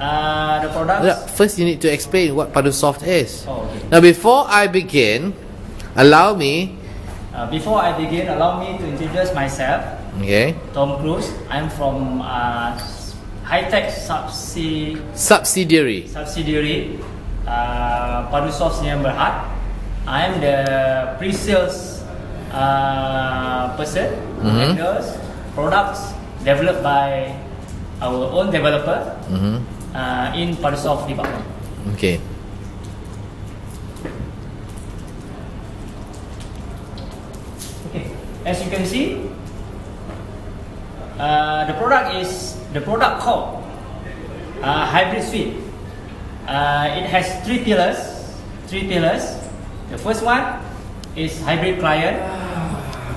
The products. Yeah, first you need to explain what Padusoft is. Oh, okay. Now before I begin, allow me. Allow me to introduce myself. Okay. Tom Cruise. I'm from high-tech Subsidiary. Padusoft Sdn Bhd. I am the pre-sales person. Vendors, products developed by our own developer in Padusoft department. Okay. Okay, as you can see, the product called Hybrid Suite. It has three pillars. The first one is Hybrid Client.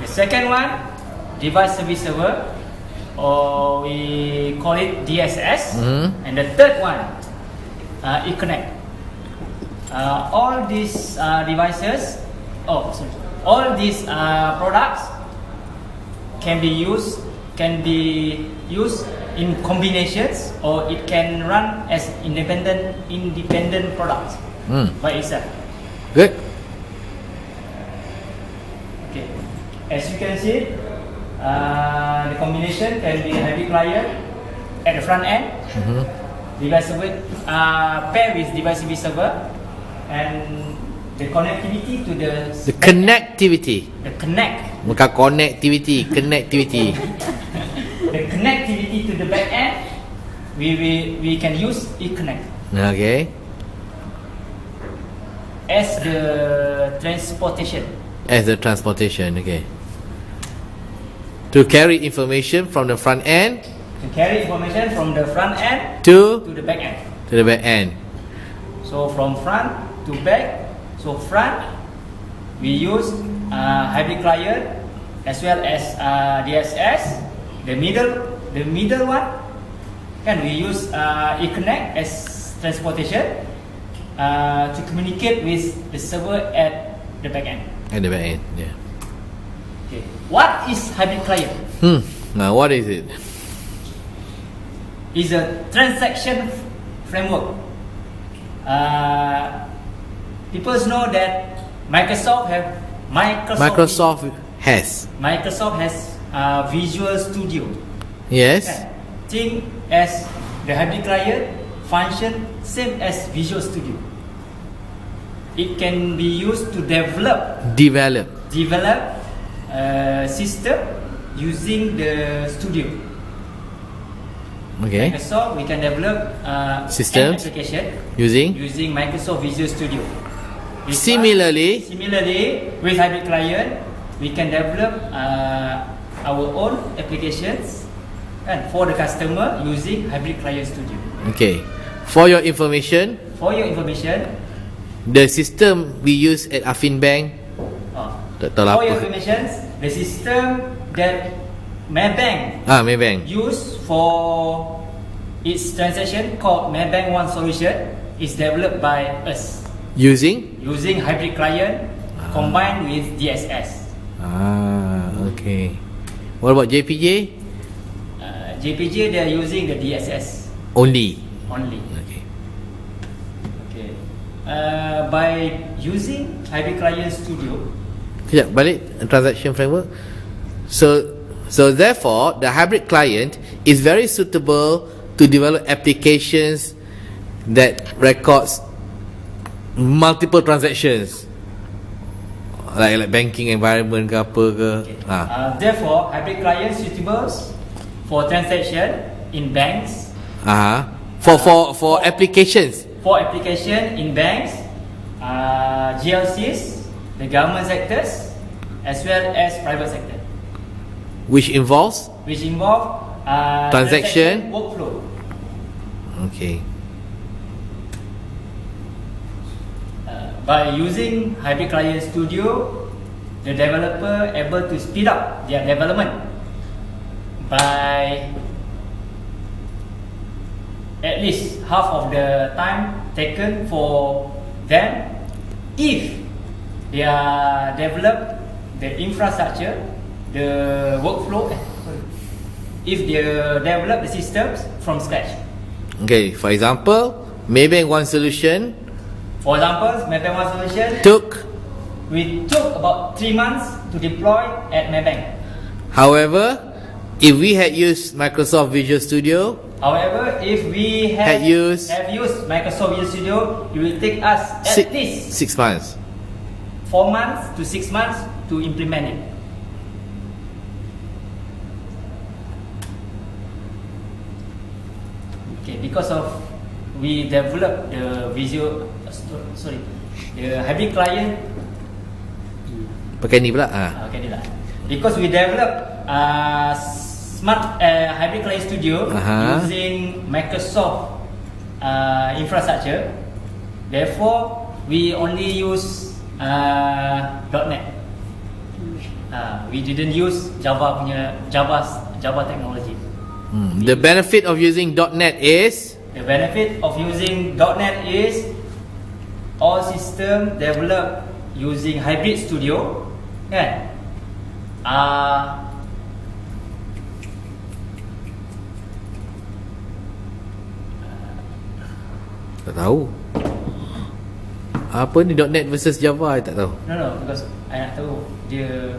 The second one, Device Service Server, or we call it DSS. And the third one, eConnect. All these products can be used in combinations, or it can run as independent products by itself. Good. Okay, as you can see, the combination can be Hybrid Client at the front end, device server pair with Device Service Server, and the connectivity to the connectivity. Bukan connectivity, connectivity. The connectivity to the back end, we can use eConnect. Okay. As the transportation. Okay. To carry information from the front end. To the back end. So from front to back. So front, we use Hybrid Client as well as DSS. The middle one, we use eConnect as transportation to communicate with the server at the back end. Yeah. Okay. What is Hybrid Client? Now what is it? It's a transaction framework. People know that Microsoft has Visual Studio. Yes. Think as the Hybrid Client function same as Visual Studio. It can be used to develop system using the studio. Okay. Microsoft, we can develop systems application using Microsoft Visual Studio. Similarly, with Hybrid Client, we can develop our own applications and for the customer using Hybrid Client Studio. Okay. For your information, the system we use at Affin Bank. For your information, the system that Maybank use for its transaction called Maybank One Solution is developed by us using Hybrid Client combined with DSS. Okay. What about JPJ? JPJ, they are using the DSS only. Okay. By using Hybrid Client Studio. Balik transaction framework. So therefore, the Hybrid Client is very suitable to develop applications that records multiple transactions, like banking environment ke apa ke. Therefore, Hybrid Client suitable for transaction in banks. For applications. For application in banks, GLCs, the government sectors, as well as private sector. Which involve transaction workflow. Okay. By using Hybrid Client Studio, the developer able to speed up their development by at least half of the time taken for them if they are develop the infrastructure, the workflow, if they develop the systems from scratch. Okay, for example, Maybank One Solution For example, Maybank One Solution, we took about 3 months to deploy at Maybank. However, if we had used Microsoft Visual Studio, However, if we have used Microsoft Visual Studio, it will take us at least 6 months. 4 months to 6 months to implement it. Okay, because of we developed the the hybrid client. Pakai ni pula. Okay, ni lah. Because we developed smart hybrid client studio using Microsoft infrastructure. Therefore, we only use .NET. We didn't use Java technology. The benefit of using .NET is all system developed using hybrid studio, kan? Tak tahu. Apa ni .NET versus Java, I tak tahu. No, because I nak tahu dia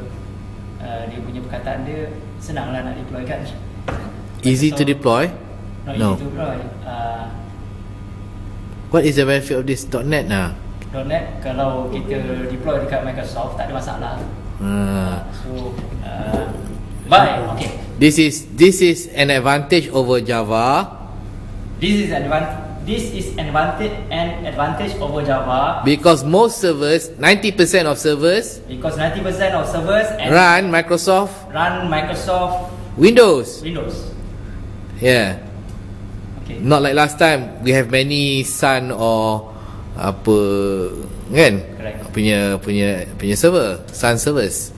punya perkataan dia senang lah nak deploy kan. Easy to deploy? No. Easy to deploy. What is the benefit of this .NET nah? .NET kalau kita deploy dekat Microsoft tak ada masalah. Okay. This is an advantage over Java. This is an advantage over Java because most servers, 90% of servers run Microsoft Windows. Yeah. Okay. Not like last time we have many Sun or apa kan? Correct. punya server, Sun servers.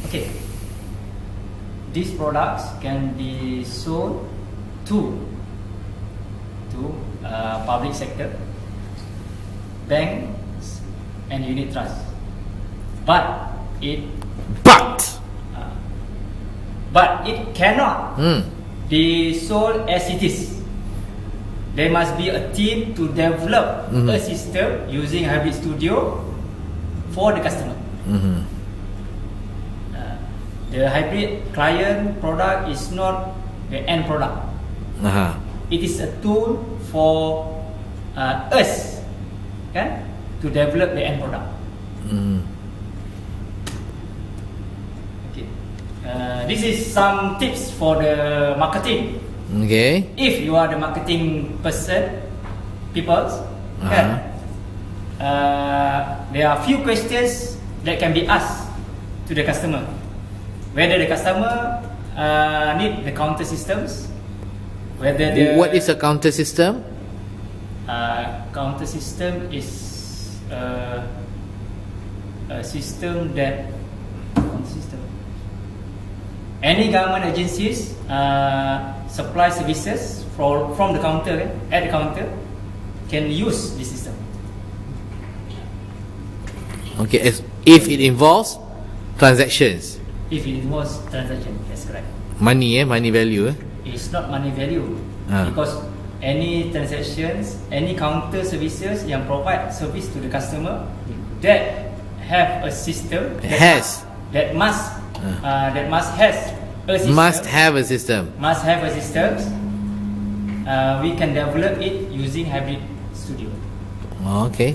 Okay. These products can be sold to public sector, banks and unit trust. But it cannot be sold as it is. There must be a team to develop a system using Hybrid Studio for the customer. The hybrid client product is not the end product. It is a tool for us, kan, to develop the end product. Okay. This is some tips for the marketing. Okay. If you are the marketing person, kan, there are few questions that can be asked to the customer. Whether the customer need the counter systems, what is a counter system? Counter system is a system that any government agencies supply services from the counter, at the counter, can use this system. Okay, if it involves transactions. If it involves transaction, that's correct. Money value. It's not money value because any transactions, any counter services yang provide service to the customer that have a system that must have a system. We can develop it using Hybrid Studio. Okay.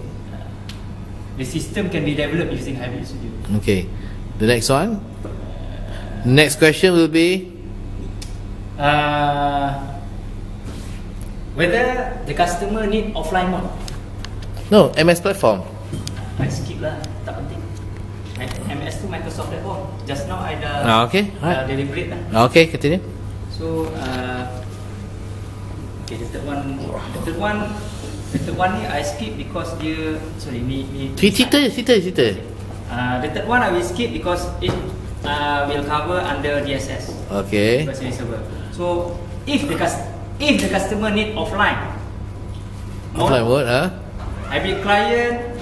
The system can be developed using Hybrid Studio. Okay. The next one. Next question will be whether the customer need offline mode. No, MS platform. I skip lah, tak penting. MS tu Microsoft platform. Just now I dah okay, deliberate lah. Okay, continue. So okay, the third one ni I skip because dia cerita. The third one I will skip because it will cover under DSS. Okay. So if the customer need offline mode, hybrid client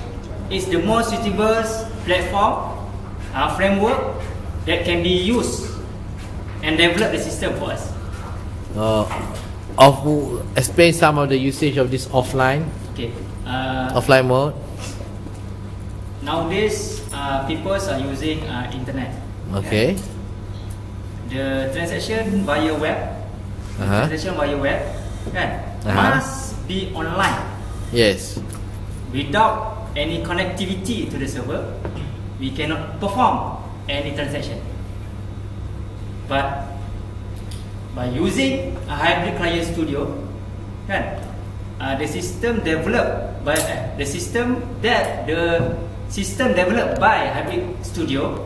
is the most suitable platform framework that can be used and develop the system for us. Explain some of the usage of this offline Okay. offline mode. Nowadays, people are using internet. Okay. The transaction via web, transaction via web, kan, must be online. Yes. Without any connectivity to the server, we cannot perform any transaction. But by using a Hybrid Client Studio, kan, the system developed by Hybrid Studio